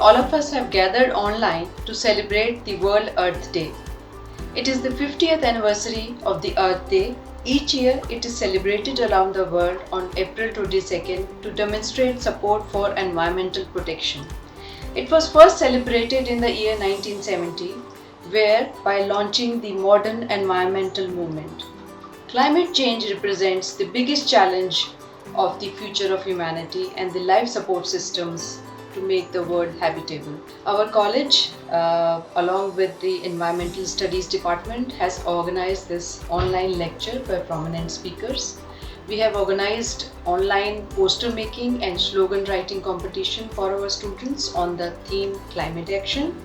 all of us have gathered online to celebrate the World Earth Day. It is the 50th anniversary of the Earth Day. Each year it is celebrated around the world on April 22nd to demonstrate support for environmental protection. It was first celebrated in the year 1970, where by launching the modern environmental movement. Climate change represents the biggest challenge of the future of humanity and the life support systems to make the world habitable. Our college, along with the Environmental Studies Department, has organized this online lecture by prominent speakers. We have organized online poster making and slogan writing competition for our students on the theme Climate Action.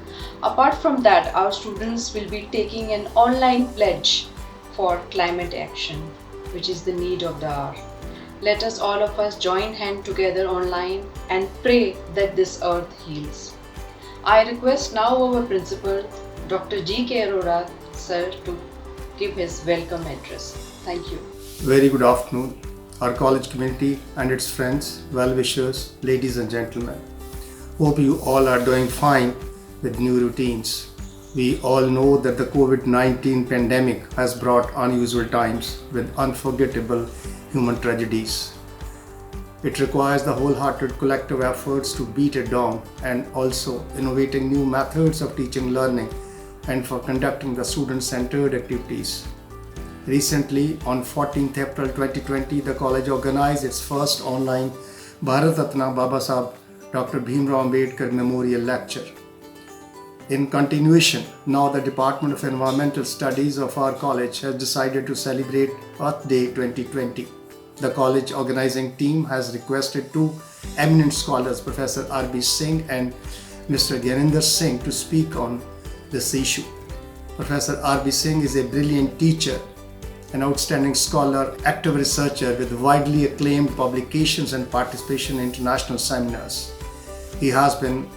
Apart from that, our students will be taking an online pledge for climate action, which is the need of the hour. Let us all of us join hands together online and pray that this earth heals. I request now our principal, Dr. G.K. Arora, sir, to give his welcome address. Thank you. Very good afternoon, our college community and its friends, well-wishers, ladies and gentlemen. Hope you all are doing fine with new routines. We all know that the COVID-19 pandemic has brought unusual times with unforgettable human tragedies. It requires the wholehearted collective efforts to beat it down and also innovating new methods of teaching learning and for conducting the student-centered activities. Recently, on 14th April 2020, the college organized its first online Bharat Ratna Babasaheb Dr. Bhimrao Ambedkar Memorial Lecture. In continuation, now the Department of Environmental Studies of our college has decided to celebrate Earth Day 2020. The college organizing team has requested two eminent scholars, Professor R.B. Singh and Mr. Gyaninder Singh, to speak on this issue. Professor R.B. Singh is a brilliant teacher, an outstanding scholar, active researcher with widely acclaimed publications and participation in international seminars. He has been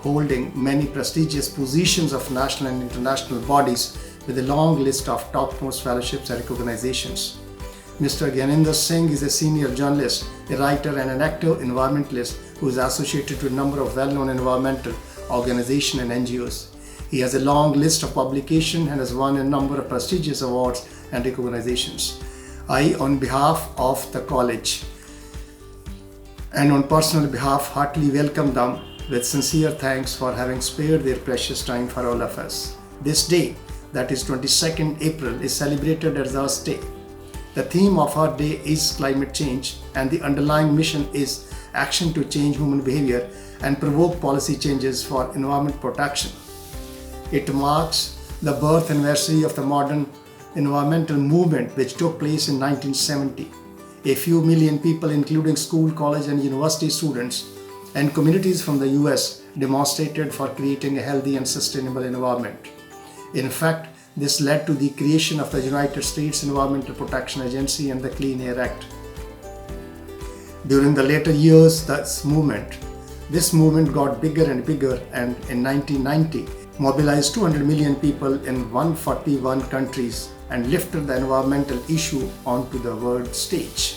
holding many prestigious positions of national and international bodies with a long list of topmost fellowships and recognitions. Mr. Gyaninder Singh is a senior journalist, a writer and an active environmentalist who is associated with a number of well-known environmental organizations and NGOs. He has a long list of publications and has won a number of prestigious awards and recognitions. I, on behalf of the college and on personal behalf, heartily welcome them with sincere thanks for having spared their precious time for all of us. This day, that is 22nd April, is celebrated as Earth Day. The theme of our day is climate change, and the underlying mission is action to change human behavior and provoke policy changes for environment protection. It marks the birth anniversary of the modern environmental movement which took place in 1970. A few million people, including school, college and university students and communities from the US, demonstrated for creating a healthy and sustainable environment. In fact, this led to the creation of the United States Environmental Protection Agency and the Clean Air Act. During the later years, this movement got bigger and bigger, and in 1990 mobilized 200 million people in 141 countries and lifted the environmental issue onto the world stage.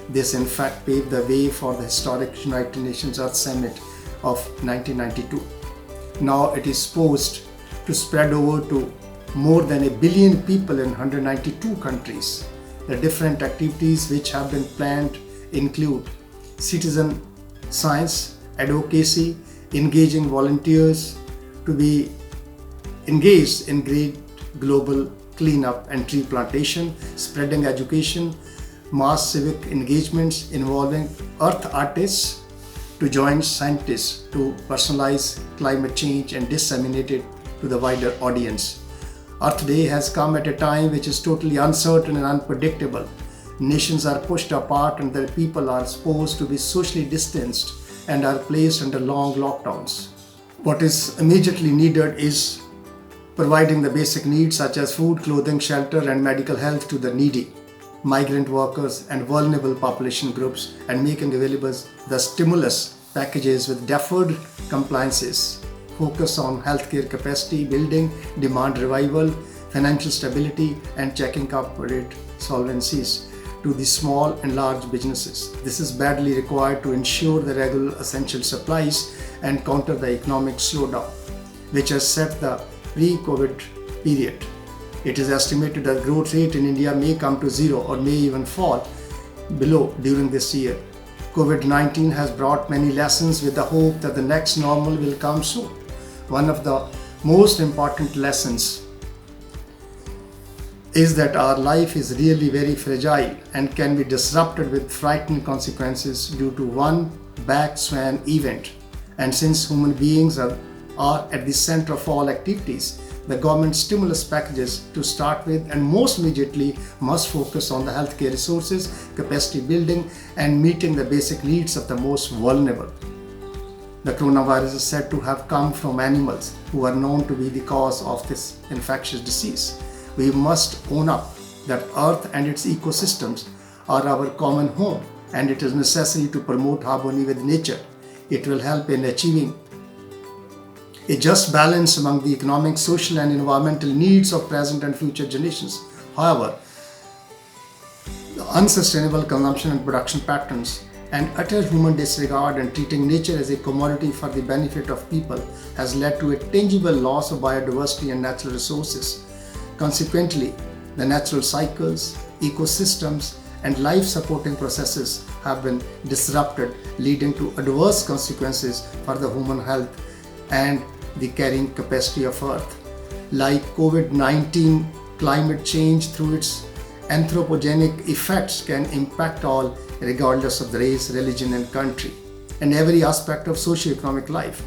This in fact paved the way for the historic United Nations Earth Summit of 1992. Now it is poised to spread over to more than 1 billion people in 192 countries. The different activities which have been planned include citizen science, advocacy, engaging volunteers to be engaged in great global cleanup and tree plantation, spreading education, mass civic engagements involving earth artists to join scientists to personalize climate change and disseminate it to the wider audience. Earth Day has come at a time which is totally uncertain and unpredictable. Nations are pushed apart and their people are supposed to be socially distanced and are placed under long lockdowns. What is immediately needed is providing the basic needs such as food, clothing, shelter and medical health to the needy, migrant workers and vulnerable population groups, and making available the stimulus packages with deferred compliances, focus on healthcare capacity building, demand revival, financial stability and checking corporate solvencies to the small and large businesses. This is badly required to ensure the regular essential supplies and counter the economic slowdown, which has set the pre-COVID period. It is estimated that growth rate in India may come to zero or may even fall below during this year. COVID-19 has brought many lessons with the hope that the next normal will come soon. One of the most important lessons is that our life is really very fragile and can be disrupted with frightening consequences due to one black swan event. And since human beings are at the center of all activities, the government stimulus packages to start with and most immediately must focus on the healthcare resources, capacity building and meeting the basic needs of the most vulnerable. The coronavirus is said to have come from animals who are known to be the cause of this infectious disease. We must own up that Earth and its ecosystems are our common home, and it is necessary to promote harmony with nature. It will help in achieving a just balance among the economic, social and environmental needs of present and future generations. However, the unsustainable consumption and production patterns and utter human disregard and treating nature as a commodity for the benefit of people has led to a tangible loss of biodiversity and natural resources. Consequently, the natural cycles, ecosystems, and life-supporting processes have been disrupted, leading to adverse consequences for the human health and the carrying capacity of Earth. Like COVID-19, climate change through its anthropogenic effects can impact all regardless of the race, religion and country and every aspect of socio-economic life.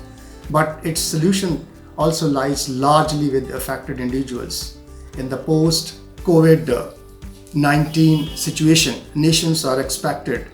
But its solution also lies largely with affected individuals. In the post-COVID-19 situation, nations are expected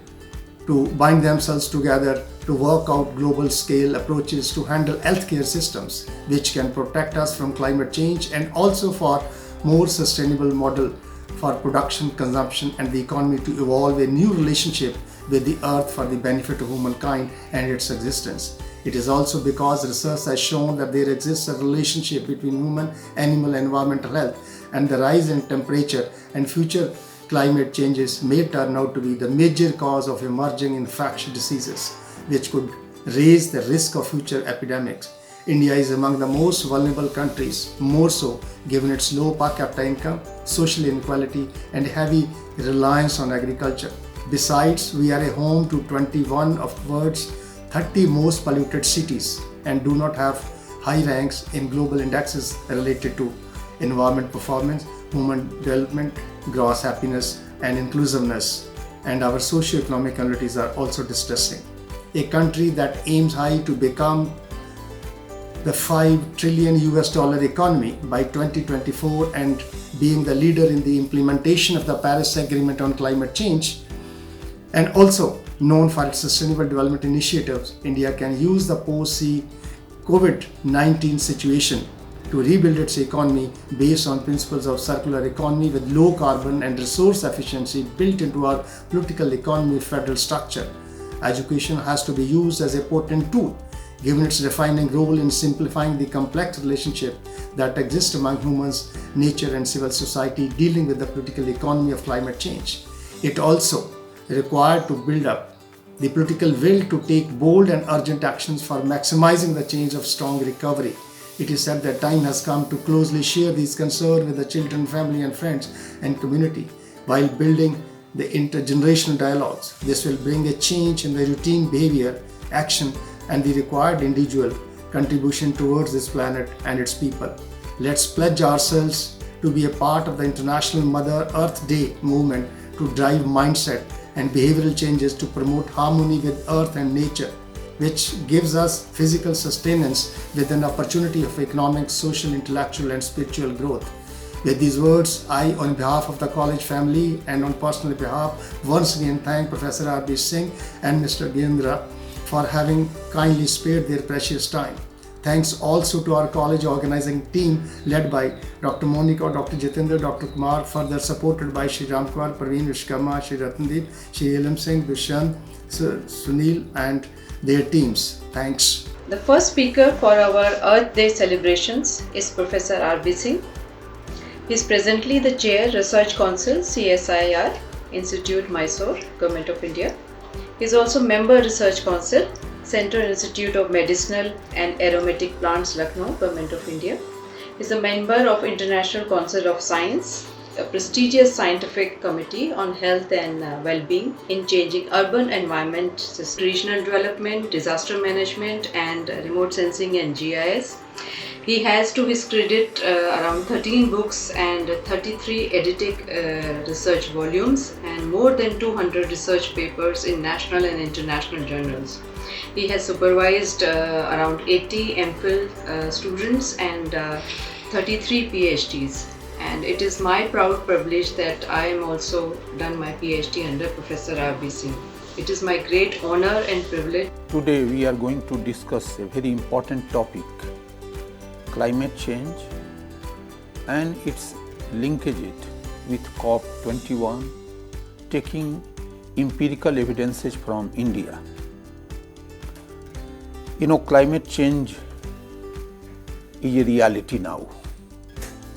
to bind themselves together to work out global scale approaches to handle healthcare systems which can protect us from climate change and also for more sustainable model for production, consumption and the economy to evolve a new relationship with the earth for the benefit of humankind and its existence. It is also because research has shown that there exists a relationship between human, animal and environmental health, and the rise in temperature and future climate changes may turn out to be the major cause of emerging infectious diseases, which could raise the risk of future epidemics. India is among the most vulnerable countries, more so given its low per capita income, social inequality and heavy reliance on agriculture. Besides, we are a home to 21 of the world's 30 most polluted cities and do not have high ranks in global indexes related to environment performance, human development, gross happiness and inclusiveness. And our socio-economic realities are also distressing. A country that aims high to become the $5 trillion economy by 2024 and being the leader in the implementation of the Paris Agreement on climate change, and also known for its sustainable development initiatives, India can use the post-COVID-19 situation to rebuild its economy based on principles of circular economy with low carbon and resource efficiency built into our political economy federal structure. Education has to be used as a potent tool, given its defining role in simplifying the complex relationship that exists among humans, nature and civil society dealing with the political economy of climate change. It also required to build up the political will to take bold and urgent actions for maximizing the change of strong recovery. It is said that time has come to closely share these concerns with the children, family and friends and community while building the intergenerational dialogues. This will bring a change in the routine behavior, action and the required individual contribution towards this planet and its people. Let's pledge ourselves to be a part of the International Mother Earth Day movement to drive mindset and behavioral changes to promote harmony with earth and nature, which gives us physical sustenance with an opportunity of economic, social, intellectual and spiritual growth. With these words, I, on behalf of the college family and on personal behalf, once again thank Professor R.B. Singh and Mr. Gendra for having kindly spared their precious time. Thanks also to our college organizing team led by Dr. Monica, Dr. Jitendra, Dr. Kumar, further supported by Shri Ramkumar, Parveen, Vishkarma, Shri Ratndeep, Shri Ilam Singh, Dushyant, Sunil and their teams. Thanks. The first speaker for our Earth Day celebrations is Professor R.B. Singh. He is presently the Chair, Research Council, CSIR, Institute, Mysore, Government of India. He is also member Research Council, Central Institute of Medicinal and Aromatic Plants, Lucknow, Government of India. He is a member of International Council of Science, a prestigious scientific committee on health and well-being in changing urban environment, regional development, disaster management and remote sensing and GIS. He has to his credit around 13 books and 33 edited research volumes and more than 200 research papers in national and international journals. He has supervised around 80 MPhil students and 33 PhDs. And it is my proud privilege that I am also done my PhD under Professor R.B. Singh. It is my great honor and privilege. Today we are going to discuss a very important topic, climate change and its linkage with COP21, taking empirical evidences from India. Climate change is a reality now.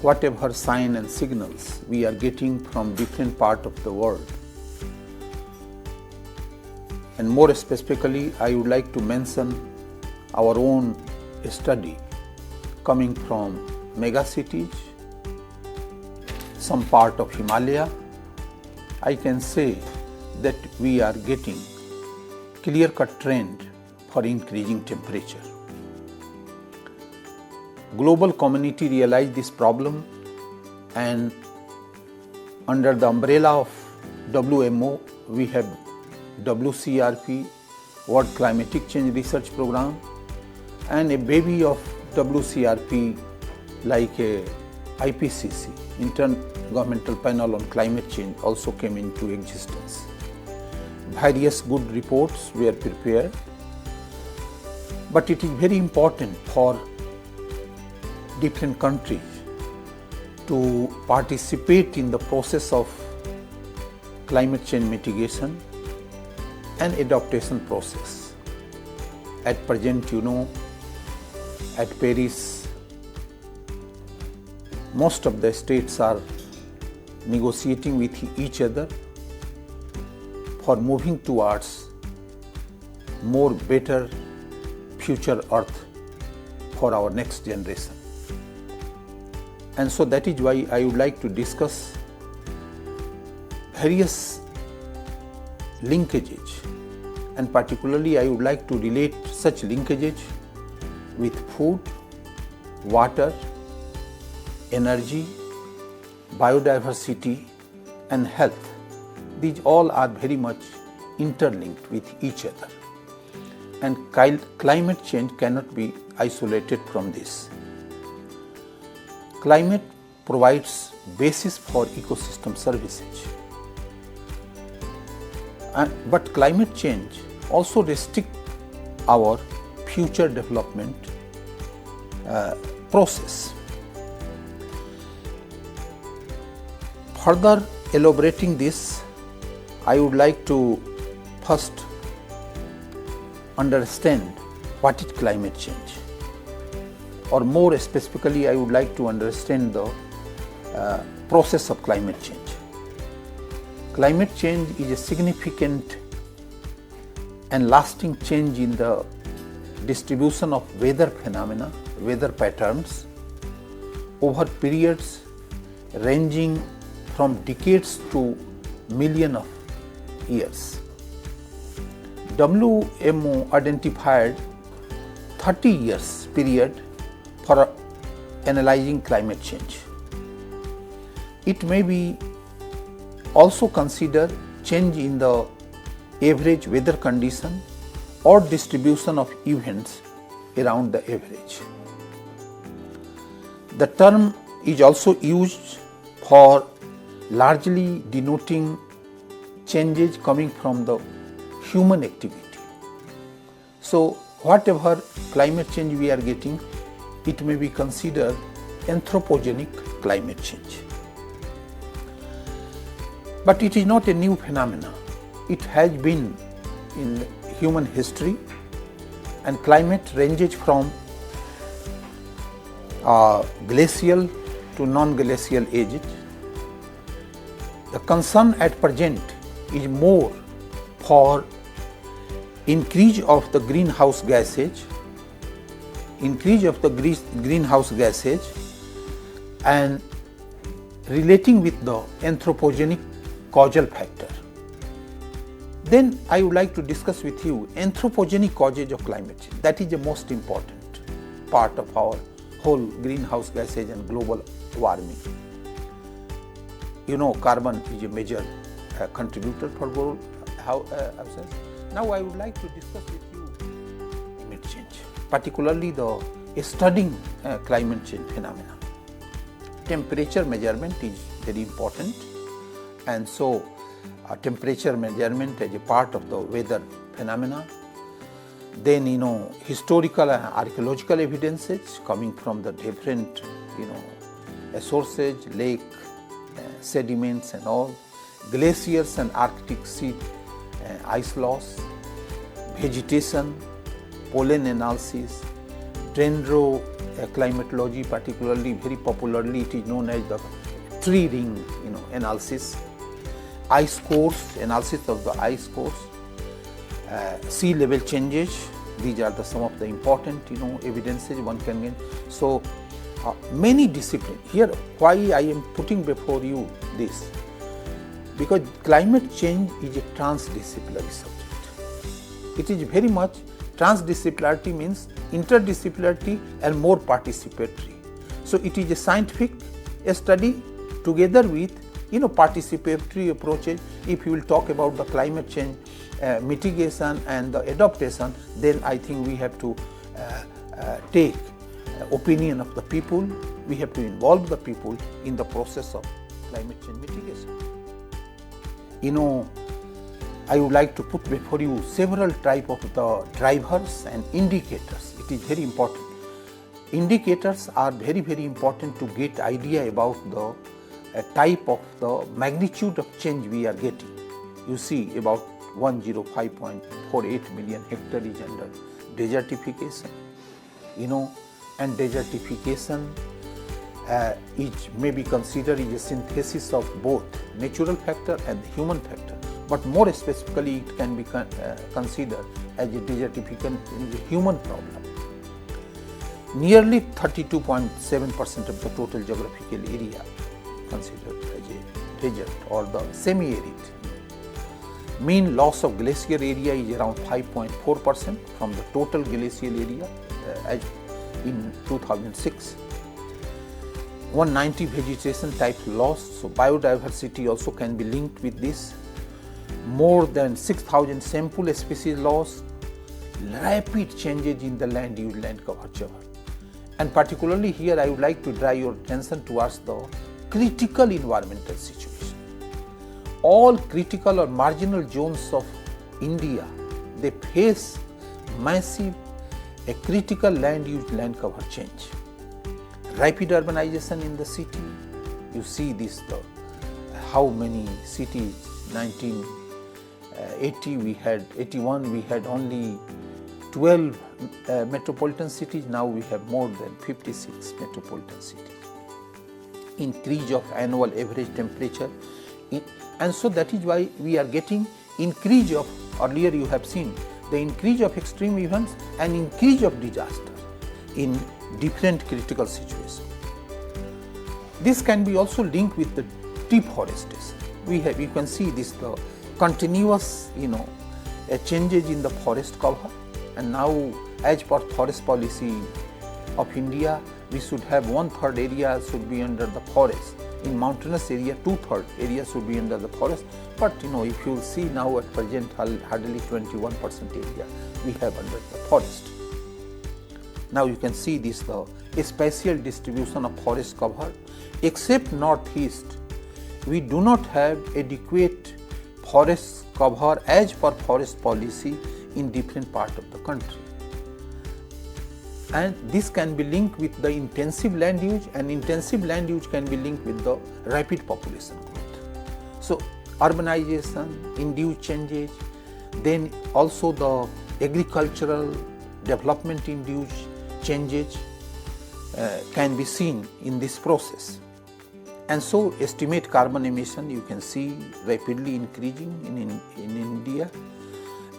Whatever sign and signals we are getting from different parts of the world. And more specifically, I would like to mention our own study coming from megacities, some part of Himalaya. I can say that we are getting clear-cut trend for increasing temperature. Global community realized this problem, and under the umbrella of WMO, we have WCRP, World Climatic Change Research Program, and a baby of WCRP like a IPCC, Intergovernmental Panel on Climate Change, also came into existence. Various good reports were prepared, but it is very important for different countries to participate in the process of climate change mitigation and adaptation process. At present, at Paris, most of the states are negotiating with each other for moving towards more better future Earth for our next generation. And so that is why I would like to discuss various linkages, and particularly I would like to relate such linkages with food, water, energy, biodiversity and health. These all are very much interlinked with each other, and climate change cannot be isolated from this. Climate provides basis for ecosystem services, but climate change also restricts our future development process. Further elaborating this, I would like to first understand what is climate change. Or more specifically, I would like to understand the process of climate change. Climate change is a significant and lasting change in the distribution of weather phenomena, weather patterns over periods ranging from decades to millions of years. WMO identified 30 years period for analyzing climate change. It may be also consider change in the average weather condition or distribution of events around the average. The term is also used for largely denoting changes coming from the human activity. So whatever climate change we are getting, it may be considered anthropogenic climate change. But it is not a new phenomenon. It has been in human history, and climate ranges from glacial to non-glacial ages. the concern at present is more for increase of the greenhouse gases, and relating with the anthropogenic causal factor. Then I would like to discuss with you anthropogenic causes of climate change. That is the most important part of our whole greenhouse gases and global warming. You know, carbon is a major contributor for global absence. Now I would like to discuss with you climate change, particularly the studying climate change phenomena. Temperature measurement is very important, and so temperature measurement as a part of the weather phenomena. Then, you know, historical and archaeological evidences coming from the different, you know, sources, lake, sediments and all, glaciers and Arctic sea ice loss, vegetation, pollen analysis, dendroclimatology, particularly very popularly it is known as the tree ring, you know, analysis, ice cores, analysis of the ice cores, sea level changes. These are some of the important, you know, evidences one can get. So many disciplines here. Why I am putting before you this? Because climate change is a transdisciplinary subject. It is very much transdisciplinarity, means interdisciplinarity and more participatory. So it is a scientific study together with, you know, participatory approaches. If you will talk about the climate change mitigation and the adaptation, then I think we have to take opinion of the people. We have to involve the people in the process of climate change mitigation. You know, I would like to put before you several types of the drivers and indicators. It is very important. Indicators are very, very important to get idea about the type of the magnitude of change we are getting. You see, about 105.48 million hectares is under desertification, you know, and desertification is may be considered as a synthesis of both natural factor and human factor, but more specifically it can be considered as a desertification is a human problem. Nearly 32.7% of the total geographical area considered as a desert or the semi-arid. Mean loss of glacier area is around 5.4% from the total glacial area as in 2006. 190 vegetation types lost, so biodiversity also can be linked with this. More than 6,000 sample species lost, rapid changes in the land use, land coverage. And particularly here I would like to draw your attention towards the critical environmental situation. All critical or marginal zones of India, they face massive critical land use, land cover change. Rapid urbanization in the city, you see this, how many cities, 1980 we had, 81 we had only 12 metropolitan cities, now we have more than 56 metropolitan cities. Increase of annual average temperature, and so that is why we are getting increase of, earlier you have seen, the increase of extreme events and increase of disaster in different critical situations. This can be also linked with the deforestation. You can see this, the continuous, you know, changes in the forest cover, and now as per forest policy of India, we should have 1/3 area should be under the forest. In mountainous area, 2/3 area should be under the forest. But you know, if you see now at present, hardly 21% area we have under the forest. Now you can see this, the spatial distribution of forest cover. Except northeast, we do not have adequate forest cover as per forest policy in different parts of the country. And this can be linked with the intensive land use, and intensive land use can be linked with the rapid population growth. So urbanization, induced changes, then also the agricultural development induced changes can be seen in this process. And so estimate carbon emission you can see rapidly increasing in India,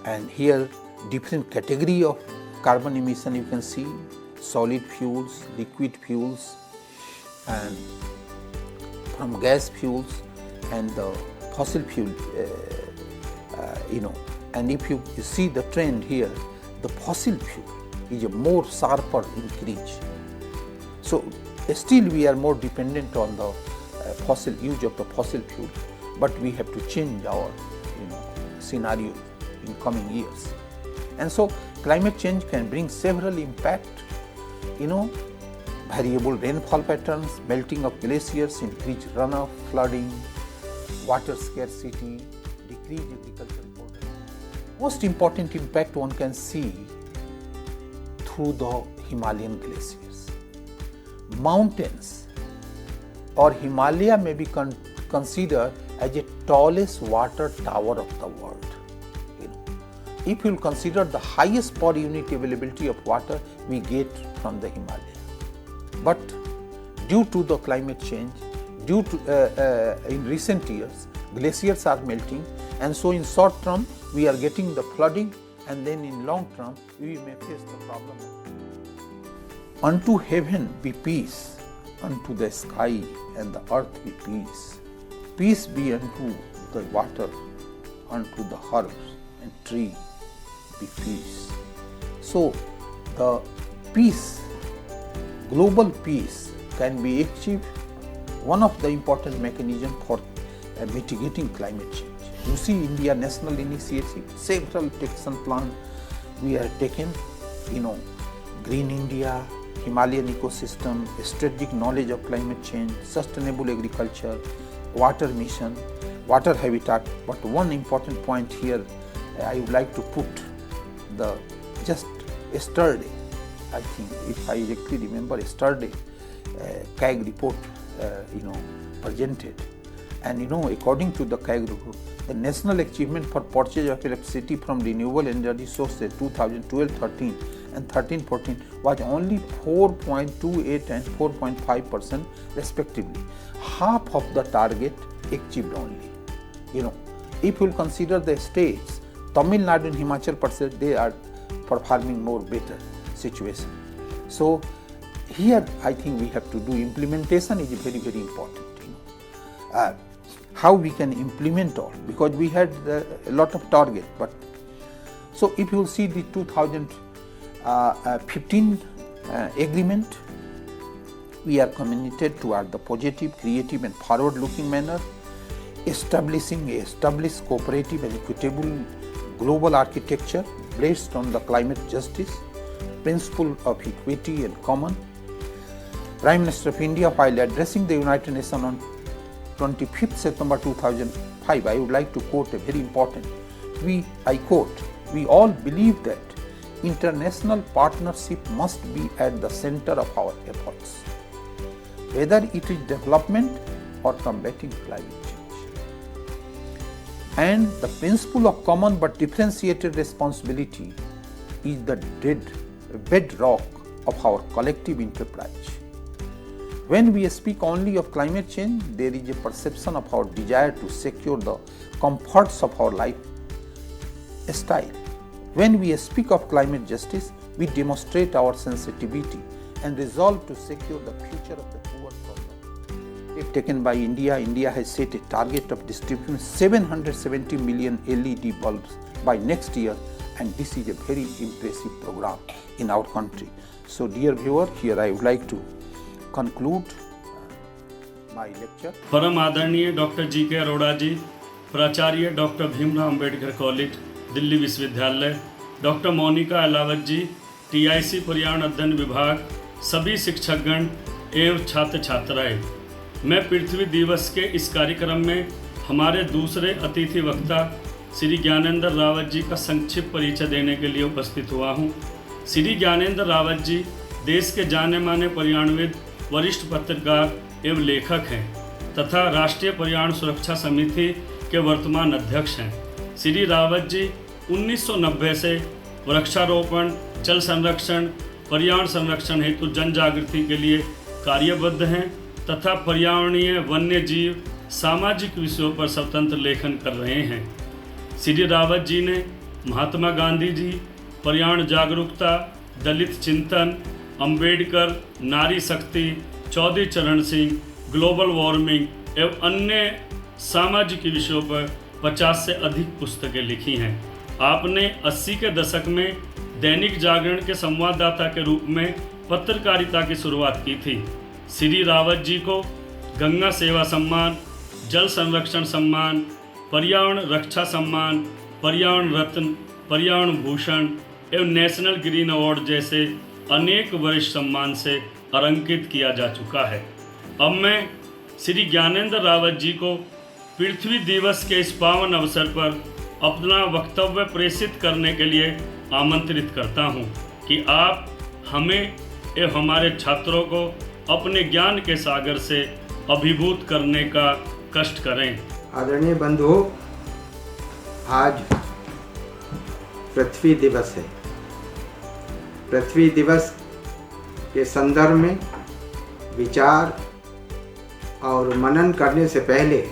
and here different category of carbon emission you can see: solid fuels, liquid fuels, and from gas fuels and the fossil fuel, and if you see the trend here, the fossil fuel is a more sharper increase. So still we are more dependent on the fossil use of the fossil fuel, but we have to change our scenario in coming years. And so climate change can bring several impact, variable rainfall patterns, melting of glaciers, increased runoff, flooding, water scarcity, decreased agricultural production. Most important impact one can see through the Himalayan glaciers. Mountains or Himalaya may be considered as the tallest water tower of the world. If you consider the highest per unit availability of water we get from the Himalaya. But due to the climate change, in recent years, glaciers are melting, and so in short term we are getting the flooding, and then in long term we may face the problem. Unto heaven be peace, unto the sky and the earth be peace. Peace be unto the water, unto the herbs and tree be peace. So the peace, global peace, can be achieved. One of the important mechanisms for mitigating climate change. You see, India National Initiative, several action plans we have taken, Green India, Himalayan ecosystem, strategic knowledge of climate change, sustainable agriculture, water mission, water habitat. But one important point here, I would like to put just yesterday, I think, if I exactly remember, yesterday, CAG report, presented. And according to the CAG report, the national achievement for purchase of electricity from renewable energy sources 2012-13 and 13-14 was only 4.28 and 4.5% respectively. Half of the target achieved only. If you consider the states, Tamil Nadu and Himachal Pradesh, they are performing more better situation. So here I think we have to do implementation is very, very important. How we can implement all, because we had a lot of target. But so if you will see the 2015 agreement, we are committed toward the positive, creative and forward-looking manner, establishing a cooperative and equitable global architecture based on the climate justice, principle of equity and common. Prime Minister of India, while addressing the United Nations on 25th September 2005, I would like to quote a very important. I quote, "We all believe that international partnership must be at the center of our efforts, whether it is development or combating climate change. And the principle of common but differentiated responsibility is the bedrock of our collective enterprise. When we speak only of climate change, there is a perception of our desire to secure the comforts of our lifestyle. When we speak of climate justice, we demonstrate our sensitivity and resolve to secure the future of the poor from the taken by India. India has set a target of distributing 770 million LED bulbs by next year, and this is a very impressive program in our country. So dear viewer, here I would like to conclude my lecture. परम आदरणीय doctor GK. Arora जी, प्राचार्य doctor Bhimrao Ambedkar college, Delhi विश्वविद्यालय, doctor Monika Ahlawat जी, TIC पर्यावरण अध्ययन विभाग, सभी शिक्षकगण एवं छात्र छात्राएं, मैं पृथ्वी दिवस के इस कार्यक्रम में हमारे दूसरे अतिथि वक्ता श्री ज्ञानेंद्र रावत जी का संक्षिप्त परिचय देने के लिए उपस्थित हुआ हूँ। श्री ज्ञानेंद्र रावत जी देश के जाने माने पर्यावरणविद, वरिष्ठ पत्रकार एवं लेखक हैं तथा राष्ट्रीय पर्यावरण सुरक्षा समिति के वर्तमान अध्यक्ष हैं। श्री रावत जी 1990 से वृक्षारोपण, जल संरक्षण, पर्यावरण संरक्षण हेतु जन जागृति के लिए कार्यबद्ध हैं तथा पर्यावरणीय, वन्य जीव, सामाजिक विषयों पर स्वतंत्र लेखन कर रहे हैं। श्री रावत जी ने महात्मा गांधी जी, पर्यावरण जागरूकता, दलित चिंतन, अंबेडकर, नारी शक्ति, चौधरी चरण सिंह, ग्लोबल वार्मिंग एवं अन्य सामाजिक विषयों पर 50 से अधिक पुस्तकें लिखी हैं। आपने 80 के दशक में दैनिक जागरण के संवाददाता के रूप में पत्रकारिता की शुरुआत की थी। श्री रावत जी को गंगा सेवा सम्मान, जल संरक्षण सम्मान, पर्यावरण रक्षा सम्मान, पर्यावरण रत्न, पर्यावरण भूषण एवं नेशनल ग्रीन अवार्ड जैसे अनेक वरिष्ठ सम्मान से अलंकृत किया जा चुका है। अब मैं श्री ज्ञानेंद्र रावत जी को पृथ्वी दिवस के इस पावन अवसर पर अपना वक्तव्य प्रेषित करने के लिए आमंत्रित करता हूं कि आप हमें एवं हमारे छात्रों को अपने ज्ञान के सागर से अभिभूत करने का कष्ट करें। आदरणीय बंधुओं, आज पृथ्वी दिवस है। पृथ्वी दिवस के संदर्भ में विचार और मनन करने से पहले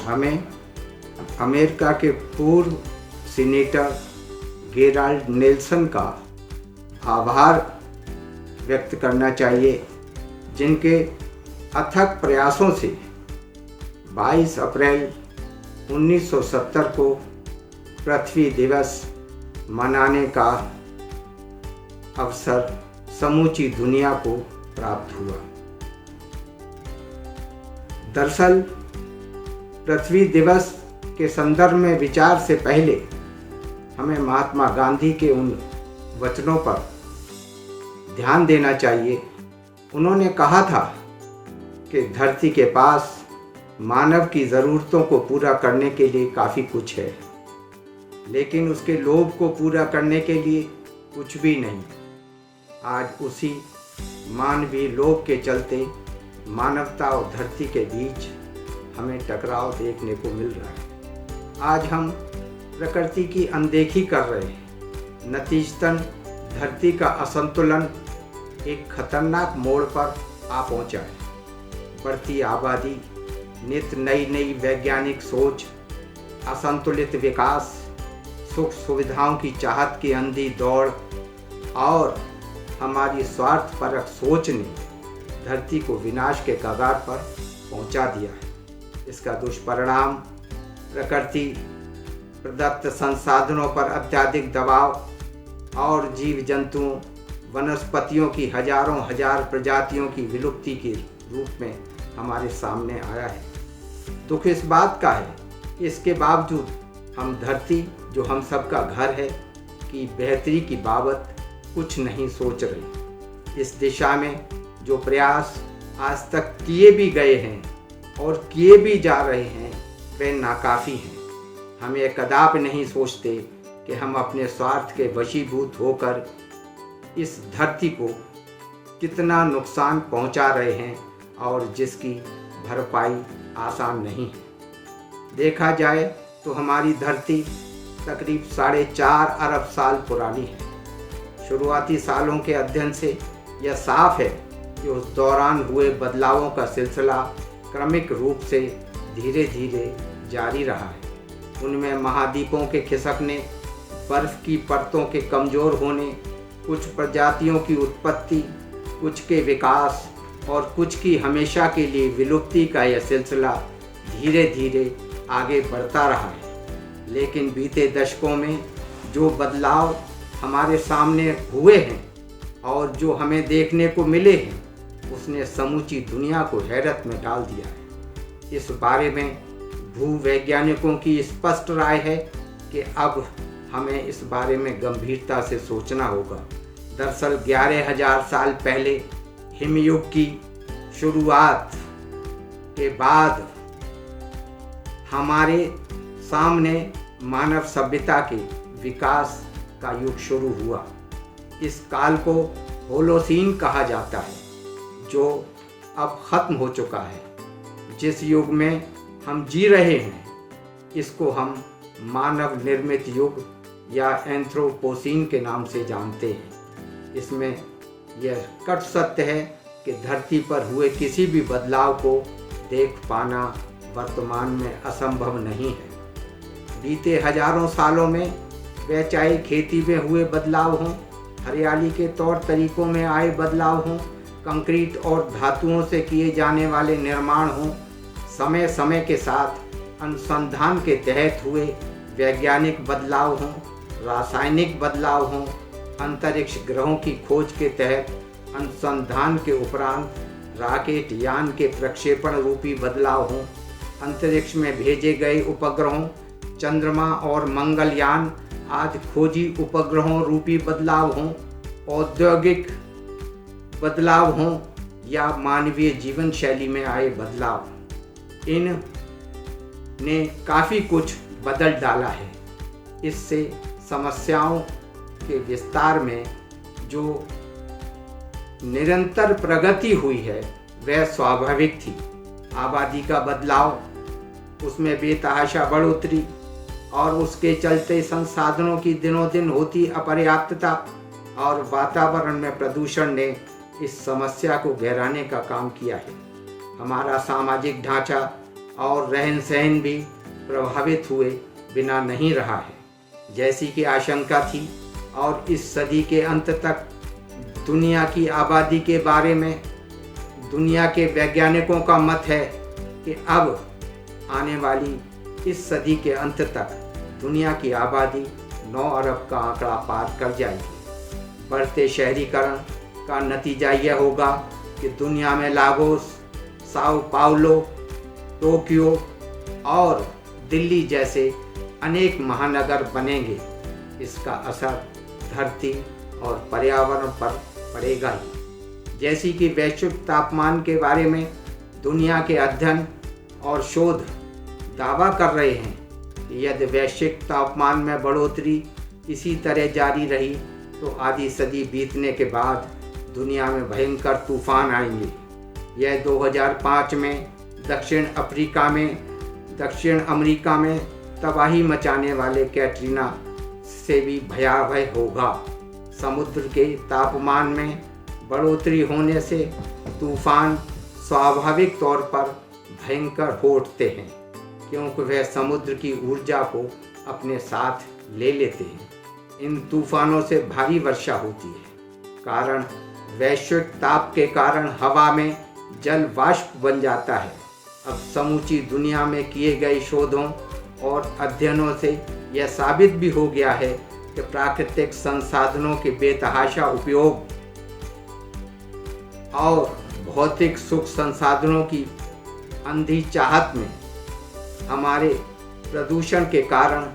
हमें अमेरिका के पूर्व सीनेटर गेराल्ड नेल्सन का आभार व्यक्त करना चाहिए, जिनके अथक प्रयासों से 22 अप्रैल 1970 को पृथ्वी दिवस मनाने का अवसर समूची दुनिया को प्राप्त हुआ। दरअसल पृथ्वी दिवस के संदर्भ में विचार से पहले हमें महात्मा गांधी के उन वचनों पर ध्यान देना चाहिए। उन्होंने कहा था कि धरती के पास मानव की ज़रूरतों को पूरा करने के लिए काफ़ी कुछ है, लेकिन उसके लोभ को पूरा करने के लिए कुछ भी नहीं। आज उसी मानवीय लोभ के चलते मानवता और धरती के बीच हमें टकराव देखने को मिल रहा है। आज हम प्रकृति की अनदेखी कर रहे हैं। नतीजतन धरती का असंतुलन एक खतरनाक मोड़ पर आ पहुंचा है। बढ़ती आबादी, नित्य नई नई वैज्ञानिक सोच, असंतुलित विकास, सुख सुविधाओं की चाहत की अंधी दौड़ और हमारी स्वार्थपरक सोच ने धरती को विनाश के कगार पर पहुंचा दिया है। इसका दुष्परिणाम प्रकृति प्रदत्त संसाधनों पर अत्यधिक दबाव और जीव जंतुओं, वनस्पतियों की हजारों हजार प्रजातियों की विलुप्ति के रूप में हमारे सामने आया है। दुख इस बात का है कि इसके बावजूद हम धरती, जो हम सबका घर है, की बेहतरी की बाबत कुछ नहीं सोच रहे। इस दिशा में जो प्रयास आज तक किए भी गए हैं और किए भी जा रहे हैं, वे नाकाफ़ी हैं। हम ये कदापि नहीं सोचते कि हम अपने स्वार्थ के वशीभूत होकर इस धरती को कितना नुकसान पहुंचा रहे हैं और जिसकी भरपाई आसान नहीं है। देखा जाए तो हमारी धरती तकरीब 4.5 अरब साल पुरानी है। शुरुआती सालों के अध्ययन से यह साफ है कि उस दौरान हुए बदलावों का सिलसिला क्रमिक रूप से धीरे धीरे जारी रहा है। उनमें महाद्वीपों के खिसकने, बर्फ की परतों के कमज़ोर होने, कुछ प्रजातियों की उत्पत्ति, कुछ के विकास और कुछ की हमेशा के लिए विलुप्ति का यह सिलसिला धीरे धीरे आगे बढ़ता रहा है। लेकिन बीते दशकों में जो बदलाव हमारे सामने हुए हैं और जो हमें देखने को मिले हैं, उसने समूची दुनिया को हैरत में डाल दिया है। इस बारे में भूवैज्ञानिकों की स्पष्ट राय है कि अब हमें इस बारे में गंभीरता से सोचना होगा। दरअसल 11,000 साल पहले हिमयुग की शुरुआत के बाद हमारे सामने मानव सभ्यता के विकास का युग शुरू हुआ। इस काल को होलोसीन कहा जाता है, जो अब ख़त्म हो चुका है। जिस युग में हम जी रहे हैं, इसको हम मानव निर्मित युग या एंथ्रोपोसीन के नाम से जानते हैं। इसमें यह कट सत्य है कि धरती पर हुए किसी भी बदलाव को देख पाना वर्तमान में असंभव नहीं है। बीते हजारों सालों में वह चाहे खेती में हुए बदलाव हों, हरियाली के तौर तरीकों में आए बदलाव हों, कंक्रीट और धातुओं से किए जाने वाले निर्माण हों, समय समय के साथ अनुसंधान के तहत हुए वैज्ञानिक बदलाव हों, रासायनिक बदलाव हों, अंतरिक्ष ग्रहों की खोज के तहत अनुसंधान के उपरांत रॉकेट यान के प्रक्षेपण रूपी बदलाव हों, अंतरिक्ष में भेजे गए उपग्रहों, चंद्रमा और मंगलयान आदि खोजी उपग्रहों रूपी बदलाव हों, औद्योगिक बदलाव हों या मानवीय जीवन शैली में आए बदलाव, इन ने काफ़ी कुछ बदल डाला है। इससे समस्याओं के विस्तार में जो निरंतर प्रगति हुई है वह स्वाभाविक थी। आबादी का बदलाव, उसमें बेतहाशा बढ़ोतरी और उसके चलते संसाधनों की दिनों दिन होती अपर्याप्तता और वातावरण में प्रदूषण ने इस समस्या को गहराने का काम किया है। हमारा सामाजिक ढांचा और रहन सहन भी प्रभावित हुए बिना नहीं रहा है, जैसी कि आशंका थी। और इस सदी के अंत तक दुनिया की आबादी के बारे में दुनिया के वैज्ञानिकों का मत है कि अब आने वाली इस सदी के अंत तक दुनिया की आबादी 9 अरब का आंकड़ा पार कर जाएगी। बढ़ते शहरीकरण का नतीजा यह होगा कि दुनिया में लागोस, साओ पाउलो, टोक्यो और दिल्ली जैसे अनेक महानगर बनेंगे। इसका असर धरती और पर्यावरण पर पड़ेगा ही। जैसी कि वैश्विक तापमान के बारे में दुनिया के अध्ययन और शोध दावा कर रहे हैं कि यदि वैश्विक तापमान में बढ़ोतरी इसी तरह जारी रही तो आधी सदी बीतने के बाद दुनिया में भयंकर तूफान आएंगे। यह 2005 में दक्षिण अमेरिका में तबाही मचाने वाले कैटरीना से भी भयावह होगा। समुद्र के तापमान में बढ़ोतरी होने से तूफान स्वाभाविक तौर पर भयंकर हो उठते हैं, क्योंकि वह समुद्र की ऊर्जा को अपने साथ ले लेते हैं। इन तूफानों से भारी वर्षा होती है। कारण वैश्विक ताप के कारण हवा में जल वाष्प बन जाता है। अब समूची दुनिया में किए गए शोधों और अध्ययनों से यह साबित भी हो गया है कि प्राकृतिक संसाधनों के बेतहाशा उपयोग और भौतिक सुख संसाधनों की अंधी चाहत में हमारे प्रदूषण के कारण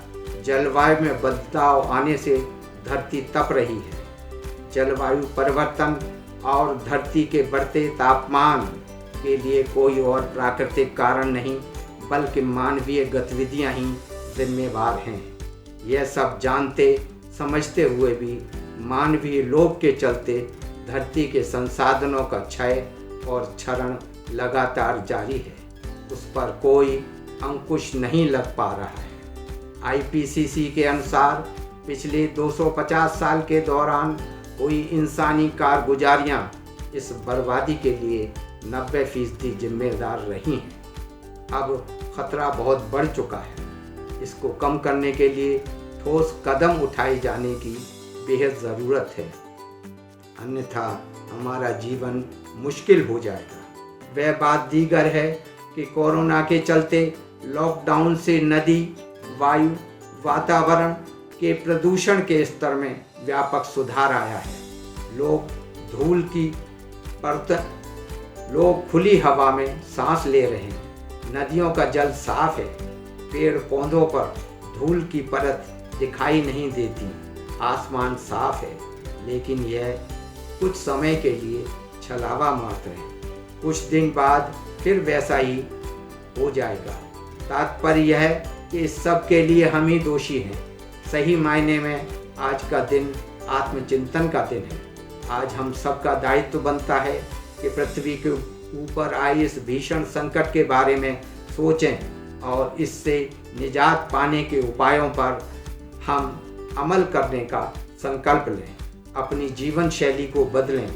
जलवायु में बदलाव आने से धरती तप रही है। जलवायु परिवर्तन और धरती के बढ़ते तापमान के लिए कोई और प्राकृतिक कारण नहीं बल्कि मानवीय गतिविधियां ही जिम्मेवार हैं। यह सब जानते समझते हुए भी मानवीय लोभ के चलते धरती के संसाधनों का क्षय और क्षरण लगातार जारी है। उस पर कोई अंकुश नहीं लग पा रहा है। IPCC के अनुसार पिछले 250 साल के दौरान हुई इंसानी कारगुजारियां इस बर्बादी के लिए 90% जिम्मेदार रही हैं। अब खतरा बहुत बढ़ चुका है। इसको कम करने के लिए ठोस कदम उठाए जाने की बेहद ज़रूरत है, अन्यथा हमारा जीवन मुश्किल हो जाएगा। वह बात दीगर है कि कोरोना के चलते लॉकडाउन से नदी, वायु, वातावरण के प्रदूषण के स्तर में व्यापक सुधार आया है। लोग खुली हवा में सांस ले रहे हैं। नदियों का जल साफ है। पेड़ पौधों पर धूल की परत दिखाई नहीं देती। आसमान साफ है, लेकिन यह कुछ समय के लिए छलावा मात्र है। कुछ दिन बाद फिर वैसा ही हो जाएगा। तात्पर्य यह है कि इस सब के लिए हम ही दोषी हैं। सही मायने में आज का दिन आत्मचिंतन का दिन है। आज हम सबका दायित्व बनता है कि पृथ्वी के ऊपर आए इस भीषण संकट के बारे में सोचें और इससे निजात पाने के उपायों पर हम अमल करने का संकल्प लें। अपनी जीवन शैली को बदलें,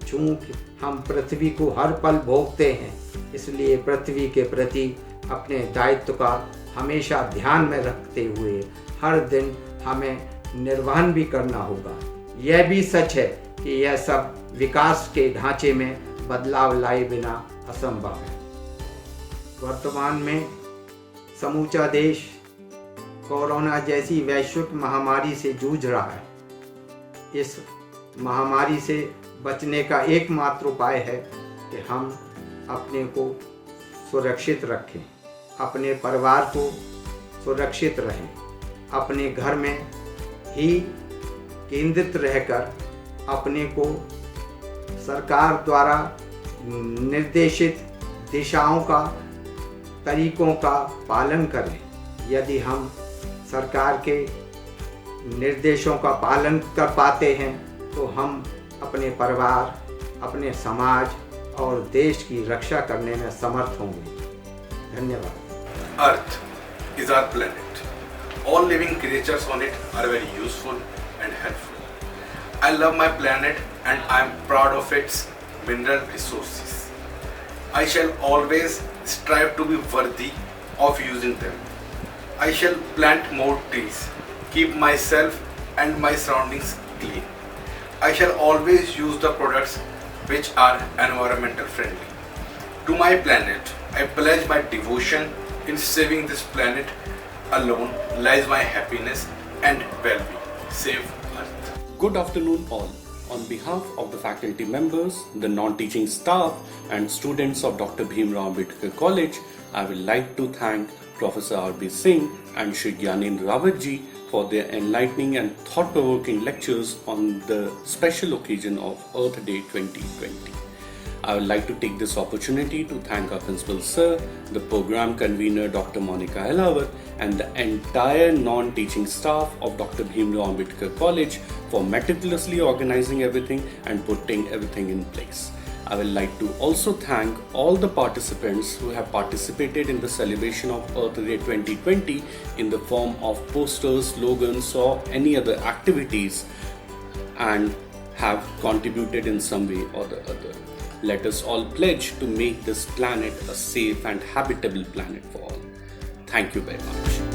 चूँकि हम पृथ्वी को हर पल भोगते हैं, इसलिए पृथ्वी के प्रति अपने दायित्व का हमेशा ध्यान में रखते हुए हर दिन हमें निर्वहन भी करना होगा। यह भी सच है कि यह सब विकास के ढांचे में बदलाव लाए बिना असंभव है। वर्तमान में समूचा देश कोरोना जैसी वैश्विक महामारी से जूझ रहा है। इस महामारी से बचने का एकमात्र उपाय है कि हम अपने को सुरक्षित रखें, अपने परिवार को सुरक्षित रहें, अपने घर में ही केंद्रित रहकर अपने को सरकार द्वारा निर्देशित दिशाओं का, तरीकों का पालन करें। यदि हम सरकार के निर्देशों का पालन कर पाते हैं तो हम अपने परिवार, अपने समाज और देश की रक्षा करने में समर्थ होंगे। धन्यवाद। Earth is our planet. All living creatures on it are very useful and helpful. I love my planet and I am proud of its mineral resources. I shall always strive to be worthy of using them. I shall plant more trees, keep myself and my surroundings clean. I shall always use the products which are environmental friendly. To my planet, I pledge my devotion. In saving this planet alone lies my happiness and well-being. Save Earth. Good afternoon all. On behalf of the faculty members, the non-teaching staff and students of Dr. Bhimrao Ambedkar College, I would like to thank Professor R.B. Singh and Shri Gyanendra Rawat ji for their enlightening and thought-provoking lectures on the special occasion of Earth Day 2020. I would like to take this opportunity to thank our Principal Sir, the program convener Dr. Monica Elawat and the entire non-teaching staff of Dr. Bhimrao Ambedkar College for meticulously organizing everything and putting everything in place. I would like to also thank all the participants who have participated in the celebration of Earth Day 2020 in the form of posters, slogans or any other activities and have contributed in some way or the other. Let us all pledge to make this planet a safe and habitable planet for all. Thank you very much.